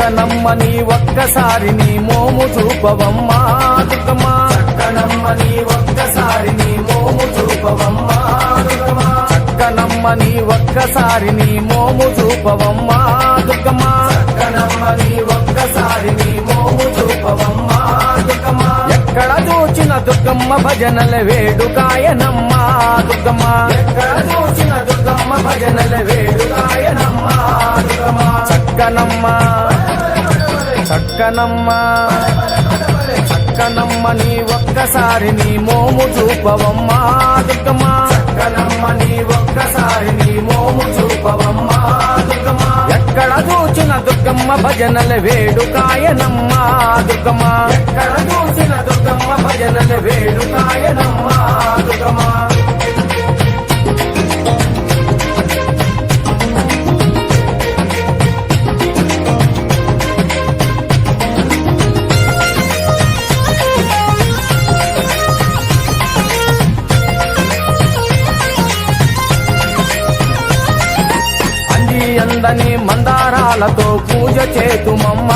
చక్కనమ్మ నీ ఒక్కసారి నీ మోము చూపవమ్మా దుర్గమ్మ చక్కనమ్మ నీ ఒక్కసారి నీ మోము చూపవమ్మా దుర్గమ్మ చక్కనమ్మ నీ ఒక్కసారి నీ మోము చూపవమ్మా దుర్గమ్మ చక్కనమ్మ నీ ఒక్కసారి నీ మోము చూపవమ్మా దుర్గమ్మ ఎక్కడ చూచిన దుర్గమ్మ భజనల వేడుకాయనమ్మ దుర్గమ్మ ఎక్కడ చూచిన దుర్గమ్మ భజనల వేడుకాయనమ్మ దుర్గమ్మ చక్కనమ్మ చక్కనమ్మ చక్కనమ్మ నీ ఒక్కసారి నీ మోము చూపవమ్మా దుర్గమ్మ చక్కనమ్మ నీ ఒక్కసారి నీ మోము చూపవమ్మా దుర్గమ్మ ఎక్కడ చూచిన దుర్గమ్మ భజనల వేడుకాయనమ్మ దుర్గమ్మ ఎక్కడ చూసిన దుర్గమ్మ భజనల వేడుకాయనమ్మ దుర్గమ్మ అందని మందారాలతో పూజ చేతుమమ్మ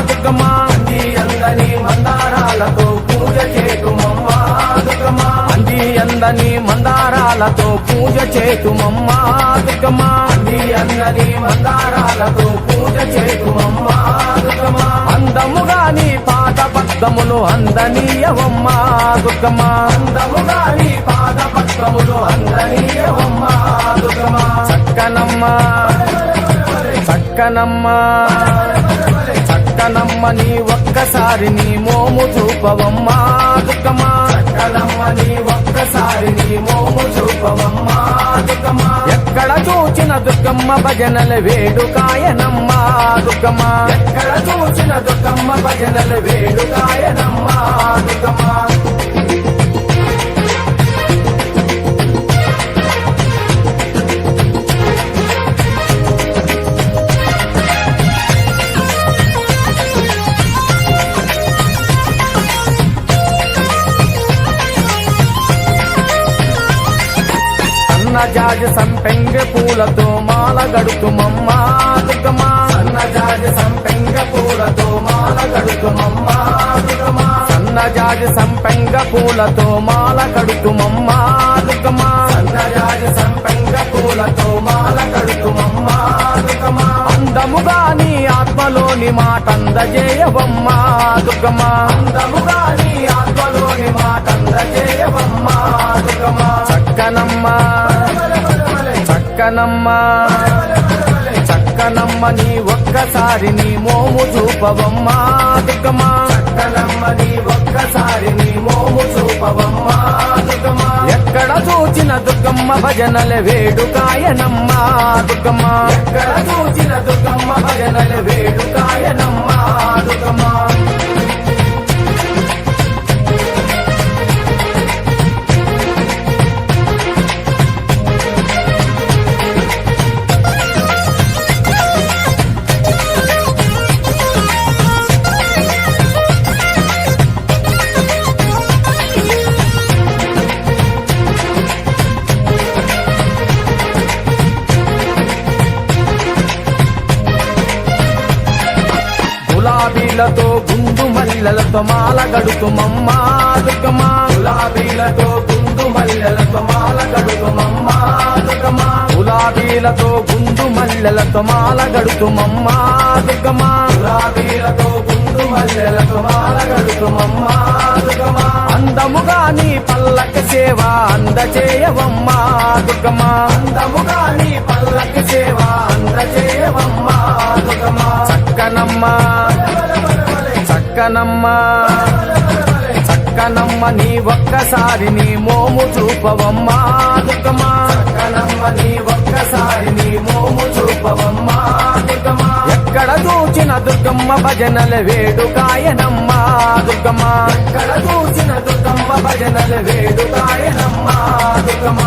దుర్గమ్మ అంది అందని మందారాలతో పూజ చేతుమమ్మ దుర్గమ్మ అంది అందని మందారాలతో పూజ చేతుమమ్మ దుర్గమ్మ అంది అందని మందారాలతో పూజ చేతుమమ్మ దుర్గమ్మ అందముగా నీ పాద పద్మములు అందనీయవమ్మ దుర్గమ్మ అందముగా నీ పాద పద్మములు అందనీయవమ్మ దుర్గమ్మ చక్కనమ్మ చక్కనమ్మ చక్కనమ్మ నీ ఒక్కసారి నీ మోము చూపవమ్మ దుర్గమ్మ చక్కనమ్మ నీ ఒక్కసారి నీ మోము చూపవమ్మ దుర్గమ్మ ఎక్కడ చూచిన దుర్గమ్మ భజనల వేడుకాయనమ్మ దుర్గమ్మ ఎక్కడ చూచిన దుర్గమ్మ భజనల వేడుకాయనమ్మ దుర్గమ్మ సన్నజాజి సంపెంగ పూలతో మాల గడుతుమమ్మ దుర్గమ్మ సన్నజాజి సంపెంగ పూలతో మాల గడుతుమమ్మ దుర్గమ్మ సన్నజాజి సంపెంగ పూలతో మాల గడుతుమమ్మ దుర్గమ్మ సన్నజాజి సంపెంగ పూలతో మాల గడుతుమమ్మ దుర్గమ్మ అందముగా నీ ఆత్మలోని మాటందజేయవమ్మ దుర్గమ్మ అందముగా నీ ఆత్మలోని మాటందజేయవమ్మ దుర్గమ్మ చక్కనమ్మ చక్కనమ్మ చక్కనమ్మ నీ ఒక్కసారి నీ మోము చూపవమ్మ దుర్గమ్మ చక్కనమ్మ నీ ఒక్కసారి నీ మోము చూపవమ్మ దుర్గమ్మ ఎక్కడ చూచిన దుర్గమ్మ భజనల వేడుకాయనమ్మ దుర్గమ్మ ఎక్కడ చూచిన దుర్గమ్మ భజనల వేడుకాయనమ్మ దుర్గమ్మ గులాబీలతో గుండు మల్లెలతో మాల గడుతుమమ్మ దుర్గమ్మ గులాబీలతో గుండు మల్లెలతో మాల గడుతుమమ్మ దుర్గమ్మ గులాబీలతో గుండు మల్లెలతో మాల గడుతుమమ్మ దుర్గమ్మ గులాబీలతో గుండు మల్లెలతో మాల గడుతుమమ్మ దుర్గమ్మ అందముగా నీ పల్లకి సేవ అందచేయవమ్మ దుర్గమ్మ అందముగా నీ పల్లకి సేవ అందచేయవమ్మ దుర్గమ్మ చక్కనమ్మ చక్కనమ్మ చక్కనమ్మ నీ ఒక్కసారి నీ మోము చూపవమ్మ దుర్గమ్మ చక్కనమ్మ నీ ఒక్కసారి నీ మోము చూపవమ్మ దుర్గమ్మ ఎక్కడ చూచిన దుర్గమ్మ భజనల వేడుకాయనమ్మ దుర్గమ్మ ఎక్కడ చూచిన దుర్గమ్మ భజనల వేడుకాయనమ్మ దుర్గమ్మ